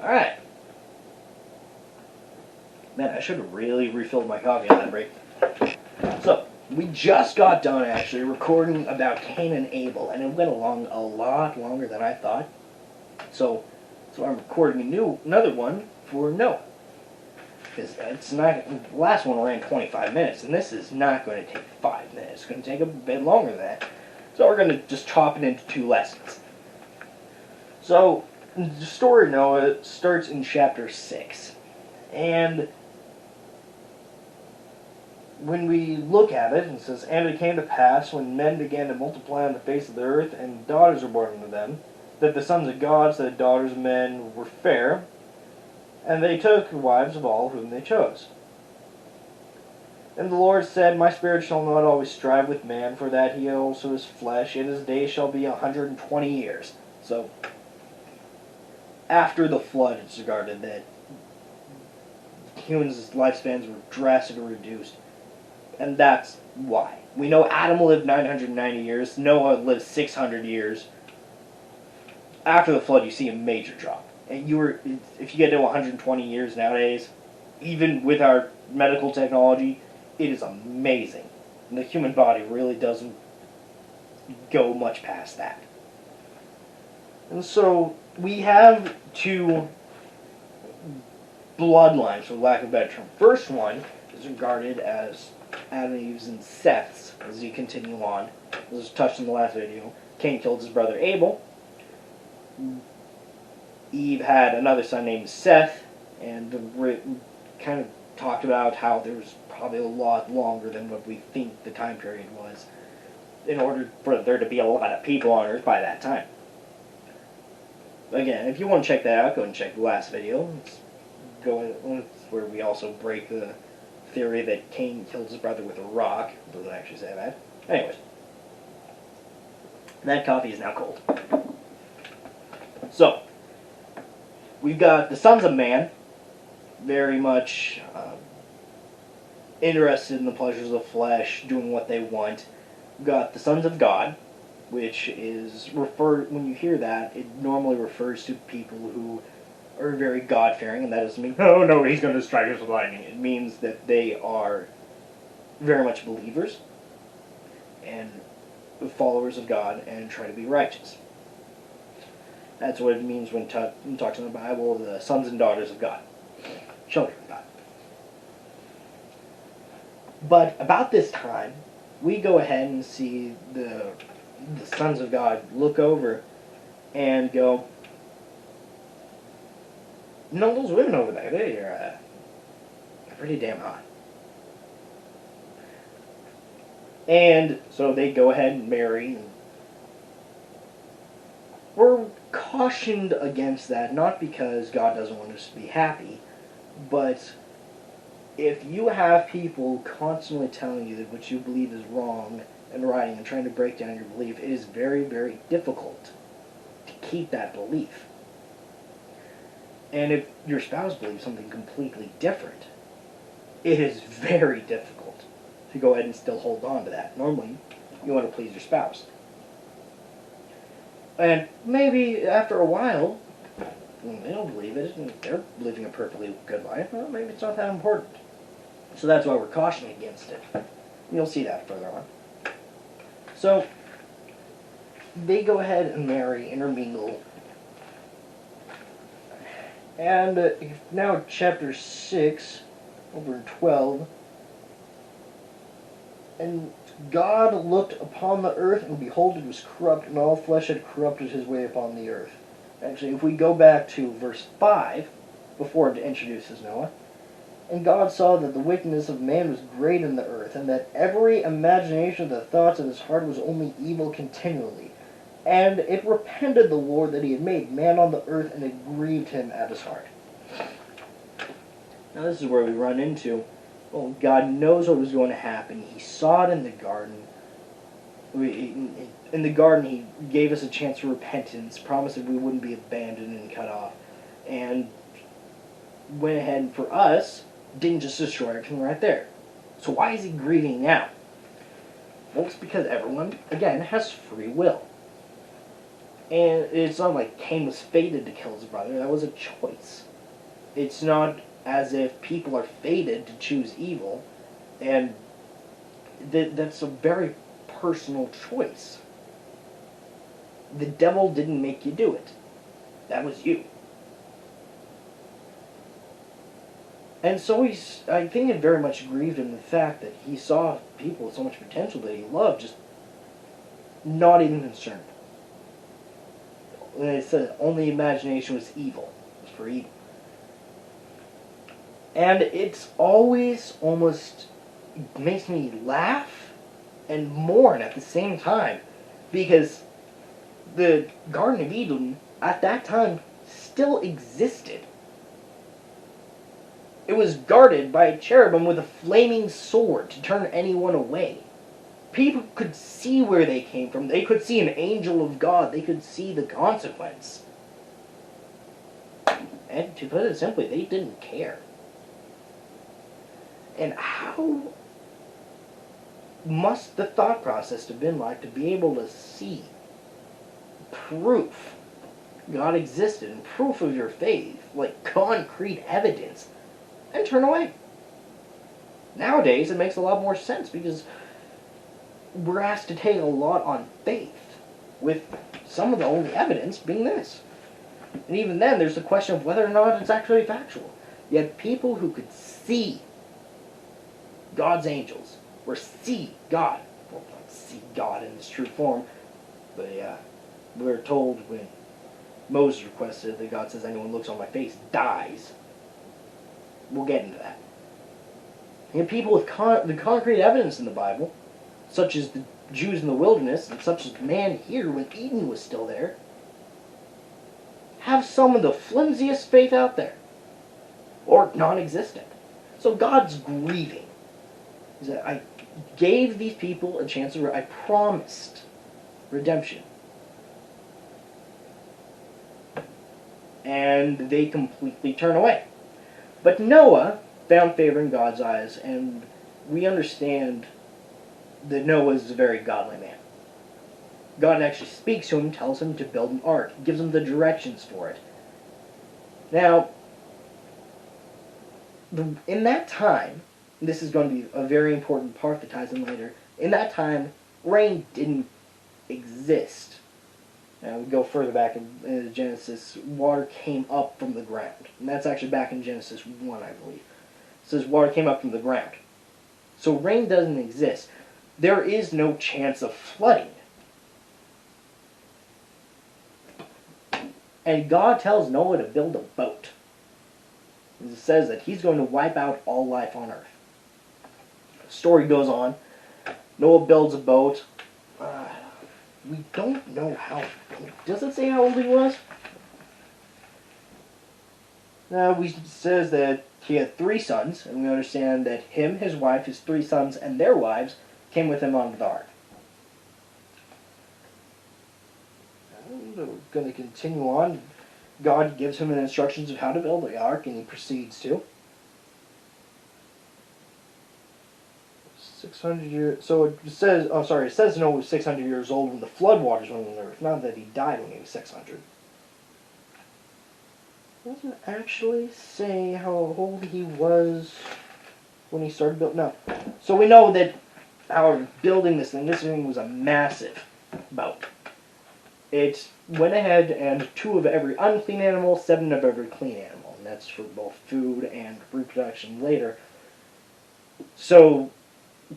Alright. Man, I should have really refilled my coffee on that break. So, we just got done, actually, recording about Cain and Abel, and it went along a lot longer than I thought. So I'm recording another one for Noah. Because it's not, the last one ran 25 minutes, and this is not going to take 5 minutes. It's going to take a bit longer than that. So we're going to just chop it into 2 lessons. So, the story of Noah starts in chapter 6. And when we look at it, it says, "And it came to pass, when men began to multiply on the face of the earth, and daughters were born unto them, that the sons of God said the daughters of men were fair, and they took wives of all whom they chose. And the Lord said, My spirit shall not always strive with man, for that he also is flesh, and his days shall be 120 years. So, after the flood, it's regarded that humans' lifespans were drastically reduced. And that's why. We know Adam lived 990 years, Noah lived 600 years. After the flood, you see a major drop. And if you get to 120 years nowadays, even with our medical technology, it is amazing. And the human body really doesn't go much past that. And so, we have 2 bloodlines, for lack of a better term. First one is regarded as Adam and Eve's and Seth's, as you continue on. This was touched in the last video. Cain killed his brother Abel. Eve had another son named Seth, and kind of talked about how there was probably a lot longer than what we think the time period was, in order for there to be a lot of people on Earth by that time. Again, if you want to check that out, go and check the last video. It's where we also break the theory that Cain killed his brother with a rock. It doesn't actually say that. Anyways, that coffee is now cold. So, we've got the sons of man, very much interested in the pleasures of flesh, doing what they want. We've got the sons of God, which is when you hear that, it normally refers to people who are very God-fearing, and that doesn't mean, oh no, he's going to strike us with lightning. It means that they are very much believers and followers of God and try to be righteous. That's what it means when it talks in the Bible, the sons and daughters of God, children of God. But about this time, we go ahead and see the sons of God look over and go, those women over there, they're pretty damn hot. And so they go ahead and marry. We're cautioned against that, not because God doesn't want us to be happy, but if you have people constantly telling you that what you believe is wrong and right and trying to break down your belief, it is very, very difficult to keep that belief. And if your spouse believes something completely different, it is very difficult to go ahead and still hold on to that. Normally, you want to please your spouse. And maybe after a while, when they don't believe it, and they're living a perfectly good life, well, maybe it's not that important. So that's why we're cautioning against it. You'll see that further on. So, they go ahead and marry, intermingle. And now chapter 6, over in 12. And God looked upon the earth, and behold, it was corrupt, and all flesh had corrupted his way upon the earth. Actually, if we go back to verse 5, before it introduces Noah, and God saw that the wickedness of man was great in the earth, and that every imagination of the thoughts of his heart was only evil continually. And it repented the Lord that he had made man on the earth, and it grieved him at his heart. Now this is where we run into, well, God knows what was going to happen. He saw it in the garden. In the garden, he gave us a chance for repentance, promised that we wouldn't be abandoned and cut off, and went ahead and, for us, didn't just destroy everything right there. So why is he grieving now? Well, it's because everyone, again, has free will. And it's not like Cain was fated to kill his brother. That was a choice. It's not as if people are fated to choose evil, and that's a very personal choice. The devil didn't make you do it. That was you. And so I think it very much grieved him the fact that he saw people with so much potential that he loved just not even concerned. They said only imagination was evil. It was for evil. And it's always almost makes me laugh and mourn at the same time, because the Garden of Eden at that time still existed. It was guarded by a cherubim with a flaming sword to turn anyone away. People could see where they came from. They could see an angel of God. They could see the consequence. And to put it simply, they didn't care. And how must the thought process have been like to be able to see proof God existed and proof of your faith, like concrete evidence, and turn away? Nowadays, it makes a lot more sense because we're asked to take a lot on faith, with some of the only evidence being this. And even then, there's the question of whether or not it's actually factual. Yet people who could see God's angels, or see God, well, not see God in his true form, but we're told when Moses requested that God says anyone looks on my face dies. We'll get into that. And people with the concrete evidence in the Bible, such as the Jews in the wilderness, and such as man here when Eden was still there, have some of the flimsiest faith out there, or non-existent. So God's grieving. He said, I gave these people a chance I promised redemption. And they completely turn away. But Noah found favor in God's eyes, and we understand that Noah is a very godly man. God actually speaks to him, tells him to build an ark, gives him the directions for it. Now, in that time, this is going to be a very important part that ties in later, in that time, rain didn't exist. Now, we go further back in Genesis, water came up from the ground. And that's actually back in Genesis 1, I believe. It says water came up from the ground. So rain doesn't exist. There is no chance of flooding. And God tells Noah to build a boat. It says that he's going to wipe out all life on earth. The story goes on. Noah builds a boat. We don't know how. Does it say how old he was? It says that he had 3 sons, and we understand that him, his wife, his 3 sons, and their wives came with him onto the ark. We're going to continue on. God gives him the instructions of how to build the ark, and he proceeds to. 600 years. So it says, it says Noah was 600 years old when the flood waters went on the earth. Not that he died when he was 600. It doesn't actually say how old he was when he started building. No. So we know that our building this thing was a massive boat. It went ahead and 2 of every unclean animal, 7 of every clean animal. And that's for both food and reproduction later. So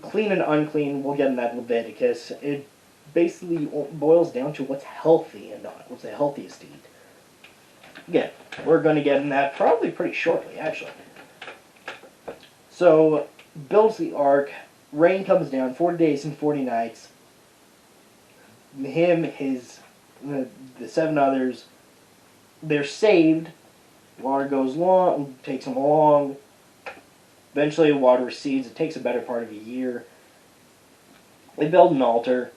clean and unclean, we'll get in that in Leviticus. It basically boils down to what's healthy and not. What's the healthiest to eat. Again, we're going to get in that probably pretty shortly, actually. So, builds the ark. Rain comes down, 40 days and 40 nights. Him, the 7 others, they're saved. Water goes long, takes them long. Eventually, the water recedes. It takes a better part of a year. They build an altar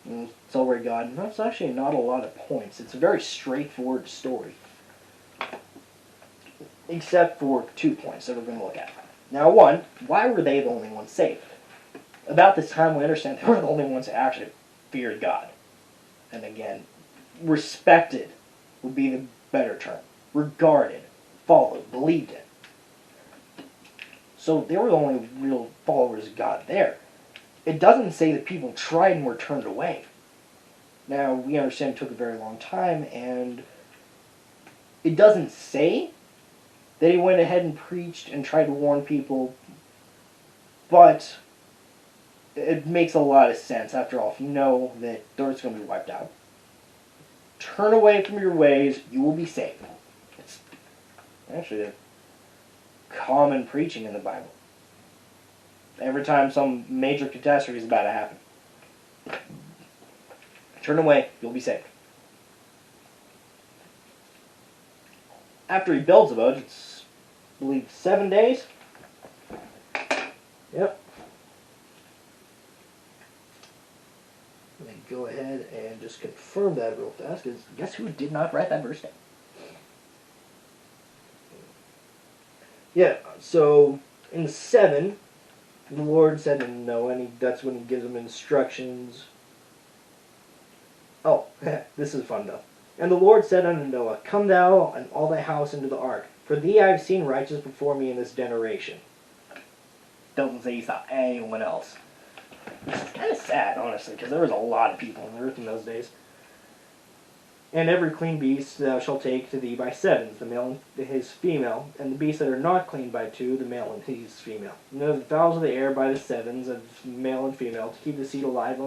and celebrate God. And that's actually not a lot of points. It's a very straightforward story. Except for 2 points that we're going to look at. Now, 1, why were they the only ones saved? About this time, we understand they were the only ones who actually feared God. And again, respected would be the better term. Regarded, followed, believed in. So they were the only real followers of God there. It doesn't say that people tried and were turned away. Now, we understand it took a very long time, and it doesn't say that he went ahead and preached and tried to warn people, but it makes a lot of sense. After all, if you know that the earth's going to be wiped out, turn away from your ways, you will be saved. It's actually a common preaching in the Bible. Every time some major catastrophe is about to happen, turn away, you'll be saved. After he builds the boat, it's, I believe, 7 days. Yep. Let me go ahead and just confirm that real fast, because guess who did not write that verse down? Yeah, so in 7, the Lord said to Noah, and that's when he gives him instructions. Oh, this is fun though. And the Lord said unto Noah, Come thou and all thy house into the ark, for thee I have seen righteous before me in this generation. Doesn't say he saw anyone else. Which is kind of sad, honestly, because there was a lot of people on the earth in those days. And every clean beast thou shalt take to thee by sevens, the male and his female, and the beasts that are not clean by two, the male and his female. And of the fowls of the air by the sevens, of male and female, to keep the seed alive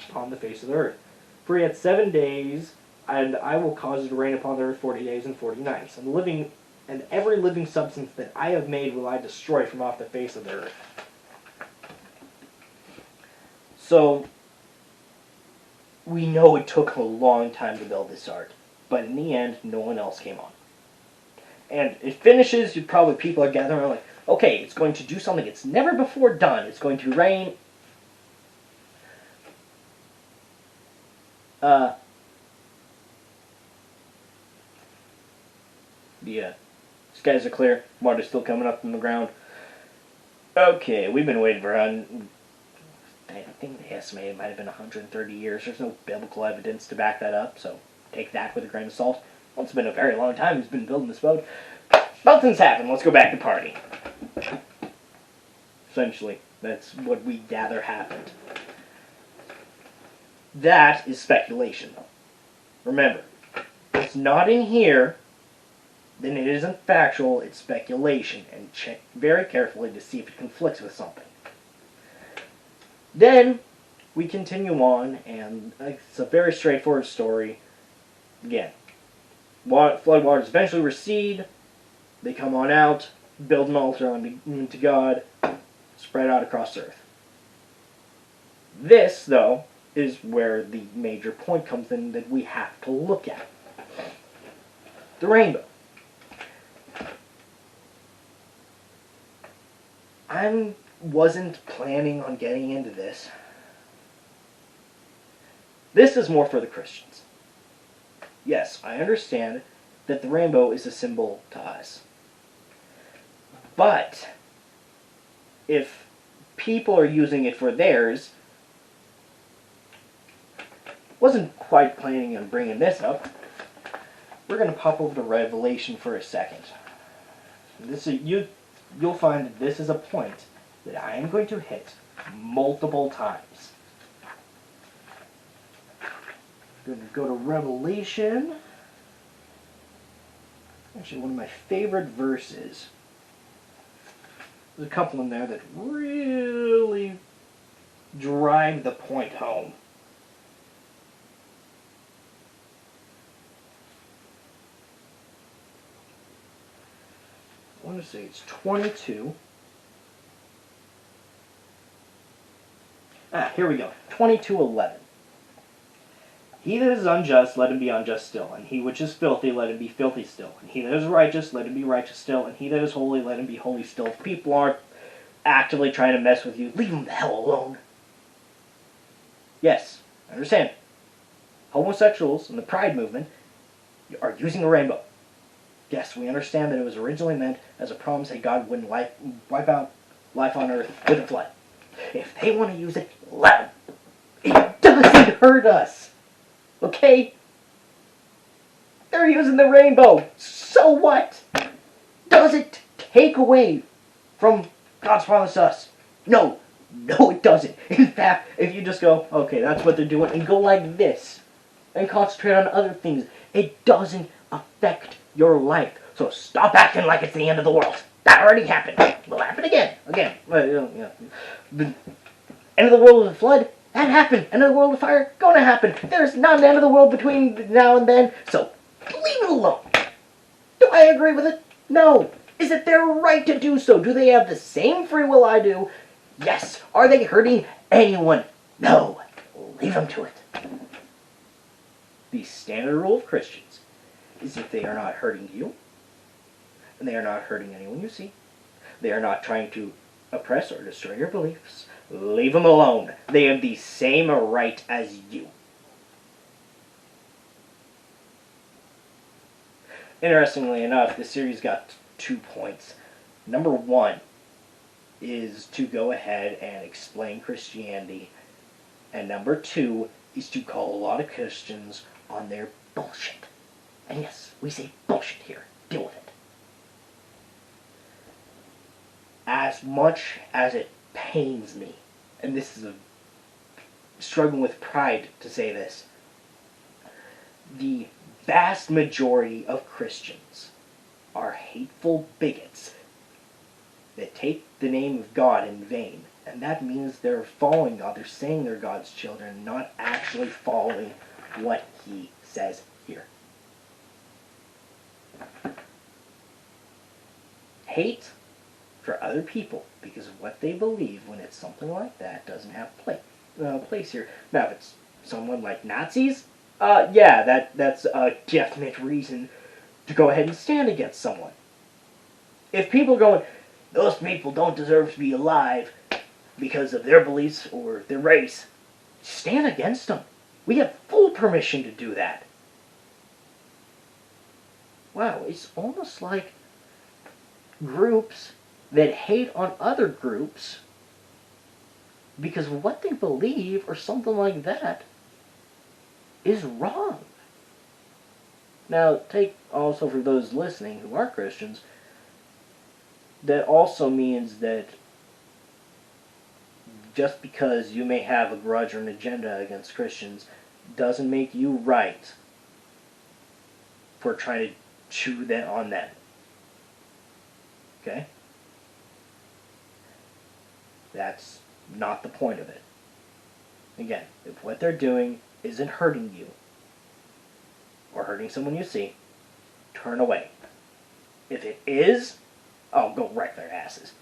upon the face of the earth. For yet 7 days, and I will cause it to rain upon the earth 40 days and 40 nights. And every living substance that I have made will I destroy from off the face of the earth. So, we know it took a long time to build this ark, but in the end, no one else came on. And it finishes, people are gathering like, okay, it's going to do something it's never before done. It's going to rain. Yeah, skies are clear. Water's still coming up from the ground. Okay, we've been waiting for I think they estimated it might have been 130 years. There's no biblical evidence to back that up, so take that with a grain of salt. Well, it's been a very long time he's been building this boat. Nothing's happened. Let's go back to party. Essentially, that's what we gather happened. That is speculation, though. Remember, if it's not in here, then it isn't factual, it's speculation, and check very carefully to see if it conflicts with something. Then, we continue on, and it's a very straightforward story. Again, flood waters eventually recede, they come on out, build an altar unto God, spread out across the earth. This, though, is where the major point comes in that we have to look at. The rainbow. I wasn't planning on getting into this. This is more for the Christians. Yes, I understand that the rainbow is a symbol to us. But if people are using it for theirs, wasn't quite planning on bringing this up. We're going to pop over to Revelation for a second. You'll find that this is a point that I am going to hit multiple times. I'm going to go to Revelation. Actually, one of my favorite verses. There's a couple in there that really drive the point home. I want to say it's 22. Here we go. 22:11. He that is unjust, let him be unjust still. And he which is filthy, let him be filthy still. And he that is righteous, let him be righteous still. And he that is holy, let him be holy still. If people aren't actively trying to mess with you, leave them the hell alone. Yes, I understand. Homosexuals and the Pride movement are using a rainbow. Yes, we understand that it was originally meant as a promise that God wouldn't wipe out life on earth with a flood. If they want to use it, let them. It doesn't hurt us. Okay? They're using the rainbow. So what? Does it take away from God's promise to us? No. No, it doesn't. In fact, if you just go, okay, that's what they're doing, and go like this, and concentrate on other things, it doesn't affect your life. So stop acting like it's the end of the world. That already happened. It will happen again. Again. The end of the world with a flood, that happened. End of the world with fire, gonna happen. There's not an end of the world between now and then, so leave it alone. Do I agree with it? No. Is it their right to do so? Do they have the same free will I do? Yes. Are they hurting anyone? No. Leave them to it. The standard rule of Christians is if they are not hurting you, and they are not hurting anyone you see, they are not trying to oppress or destroy your beliefs, leave them alone. They have the same right as you. Interestingly enough, this series got 2 points. Number 1 is to go ahead and explain Christianity, and number 2 is to call a lot of Christians on their bullshit. And yes, we say bullshit here. Deal with it. As much as it pains me, and this is struggling with pride to say this, the vast majority of Christians are hateful bigots that take the name of God in vain, and that means they're following God, they're saying they're God's children, not actually following what He says here. Hate for other people because of what they believe, when it's something like that, doesn't have place here. Now, if it's someone like Nazis, yeah, that's a definite reason to go ahead and stand against someone. If people are going, those people don't deserve to be alive because of their beliefs or their race, stand against them. We have full permission to do that. Wow, it's almost like groups that hate on other groups because of what they believe or something like that is wrong. Now, take also for those listening who are Christians, that also means that just because you may have a grudge or an agenda against Christians doesn't make you right for trying to chew that on them. Okay? That's not the point of it. Again, if what they're doing isn't hurting you, or hurting someone you see, turn away. If it is, oh, go wreck their asses.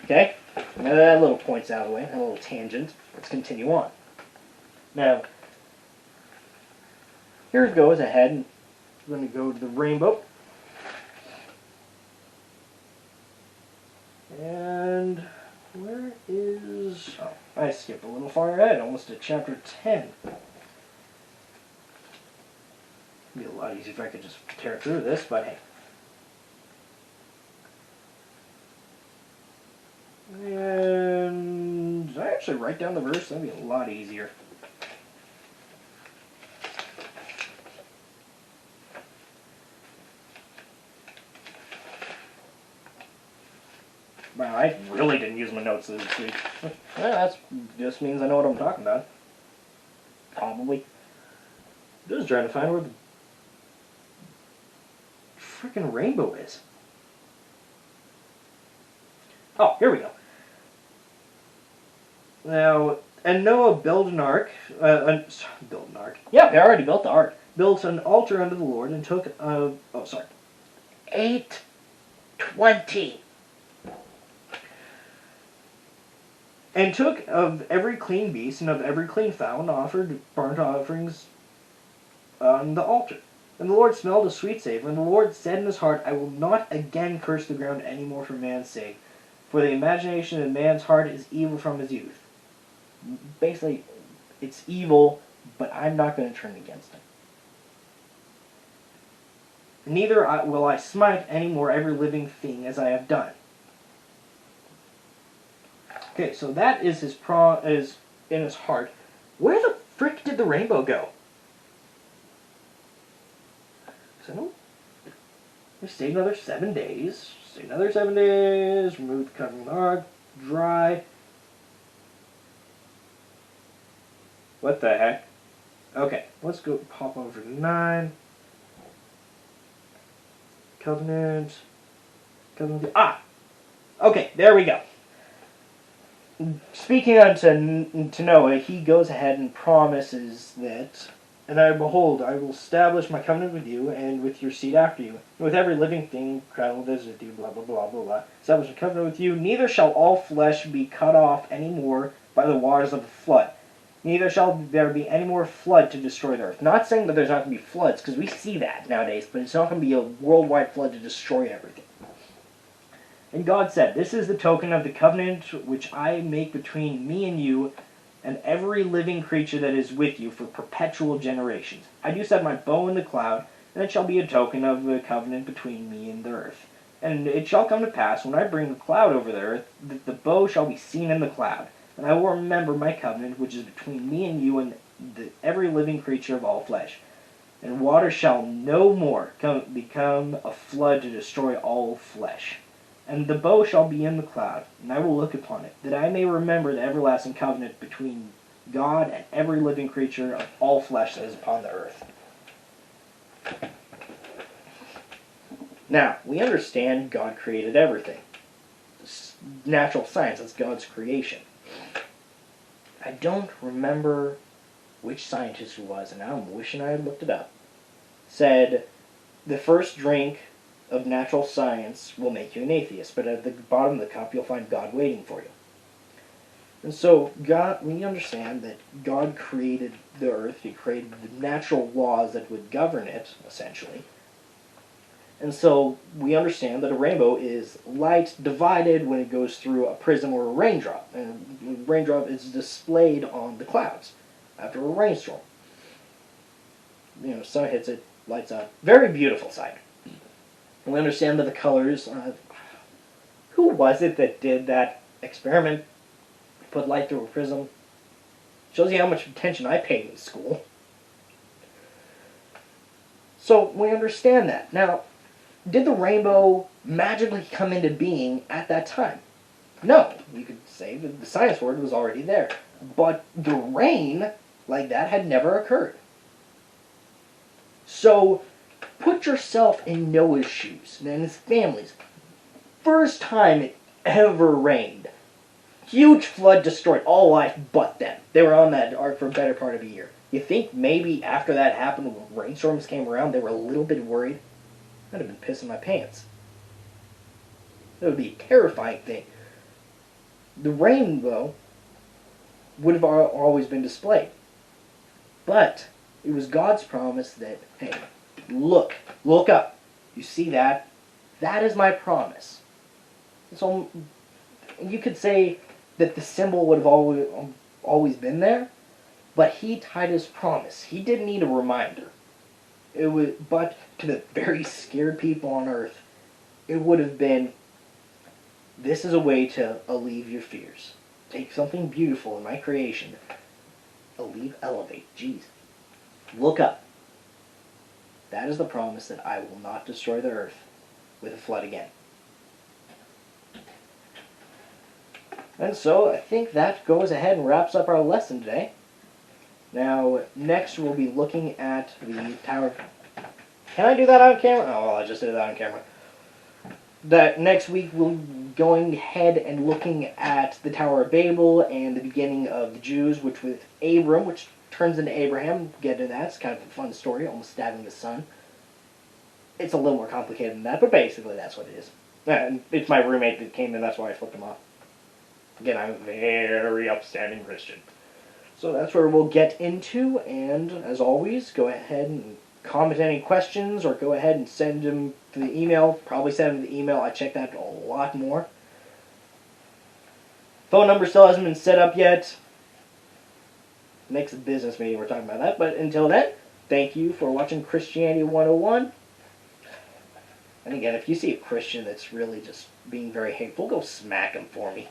Okay? Now that little point's out of the way, a little tangent, let's continue on. Now, here it goes ahead, and we're going to go to the rainbow. And where is... Oh, I skipped a little far ahead, almost to chapter 10. It'd be a lot easier if I could just tear through this, but hey. And did I actually write down the verse? That'd be a lot easier. Wow, I really didn't use my notes this week. Yeah, that just means I know what I'm talking about. Probably. Just trying to find where the frickin' rainbow is. Oh, here we go. Now, and Noah built an ark. Built an ark. Yeah, I already built the ark. Built an altar unto the Lord and took. 8:20. And took of every clean beast and of every clean fowl and offered burnt offerings on the altar. And the Lord smelled a sweet savor, and the Lord said in his heart, I will not again curse the ground any more for man's sake, for the imagination of man's heart is evil from his youth. Basically, it's evil, but I'm not going to turn against him. Neither will I smite any more every living thing as I have done. Okay, so that is is in his heart. Where the frick did the rainbow go? We stayed another 7 days. Stayed another 7 days. Removed the covering of the ark. Dry. What the heck? Okay, let's go pop over to 9. Covenant. Ah! Okay, there we go. Speaking unto Noah, he goes ahead and promises that, and behold, I will establish my covenant with you and with your seed after you, and with every living thing that is with you, blah, blah, blah, blah, blah. Establish a covenant with you. Neither shall all flesh be cut off any more by the waters of the flood. Neither shall there be any more flood to destroy the earth. Not saying that there's not going to be floods, because we see that nowadays, but it's not going to be a worldwide flood to destroy everything. And God said, this is the token of the covenant which I make between me and you and every living creature that is with you for perpetual generations. I do set my bow in the cloud, and it shall be a token of the covenant between me and the earth. And it shall come to pass, when I bring the cloud over the earth, that the bow shall be seen in the cloud. And I will remember my covenant, which is between me and you and every living creature of all flesh. And water shall no more become a flood to destroy all flesh. And the bow shall be in the cloud, and I will look upon it, that I may remember the everlasting covenant between God and every living creature of all flesh that is upon the earth. Now, we understand God created everything. Natural science, that's God's creation. I don't remember which scientist it was, and now I'm wishing I had looked it up, said the first drink of natural science will make you an atheist, but at the bottom of the cup you'll find God waiting for you. And so we understand that God created the earth, he created the natural laws that would govern it, essentially. And so we understand that a rainbow is light divided when it goes through a prism or a raindrop. And the raindrop is displayed on the clouds after a rainstorm. Sun hits it, lights up. Very beautiful sight. We understand that the colors... who was it that did that experiment? Put light through a prism. Shows you how much attention I paid in school. So we understand that. Now, did the rainbow magically come into being at that time? No. You could say that the science word was already there. But the rain, like that, had never occurred. So, put yourself in Noah's shoes and his family's. First time it ever rained. Huge flood destroyed all life but them. They were on that ark for a better part of a year. You think maybe after that happened, when rainstorms came around, they were a little bit worried? I'd have been pissing my pants. That would be a terrifying thing. The rainbow would have always been displayed. But it was God's promise that, hey, look up. You see that? That is my promise. So you could say that the symbol would have always been there, but he tied his promise. He didn't need a reminder. But to the very scared people on earth, it would have been, this is a way to alleviate your fears. Take something beautiful in my creation. Elevate. Jeez. Look up. That is the promise that I will not destroy the earth with a flood again. And so I think that goes ahead and wraps up our lesson today. Now, next we'll be looking at the Tower... Can I do that on camera? Oh, well, I just did that on camera. That next week we'll be going ahead and looking at the Tower of Babel and the beginning of the Jews, which with Abram, which turns into Abraham. We'll get into that. It's kind of a fun story, almost stabbing the sun. It's a little more complicated than that, but basically that's what it is. And it's my roommate that came in, that's why I flipped him off. Again, I'm a very upstanding Christian. So that's where we'll get into, and as always, go ahead and comment any questions, or go ahead and send them to the email. Probably send them to the email. I check that a lot more. Phone number still hasn't been set up yet. Next business meeting, we're talking about that. But until then, thank you for watching Christianity 101. And again, if you see a Christian that's really just being very hateful, go smack him for me.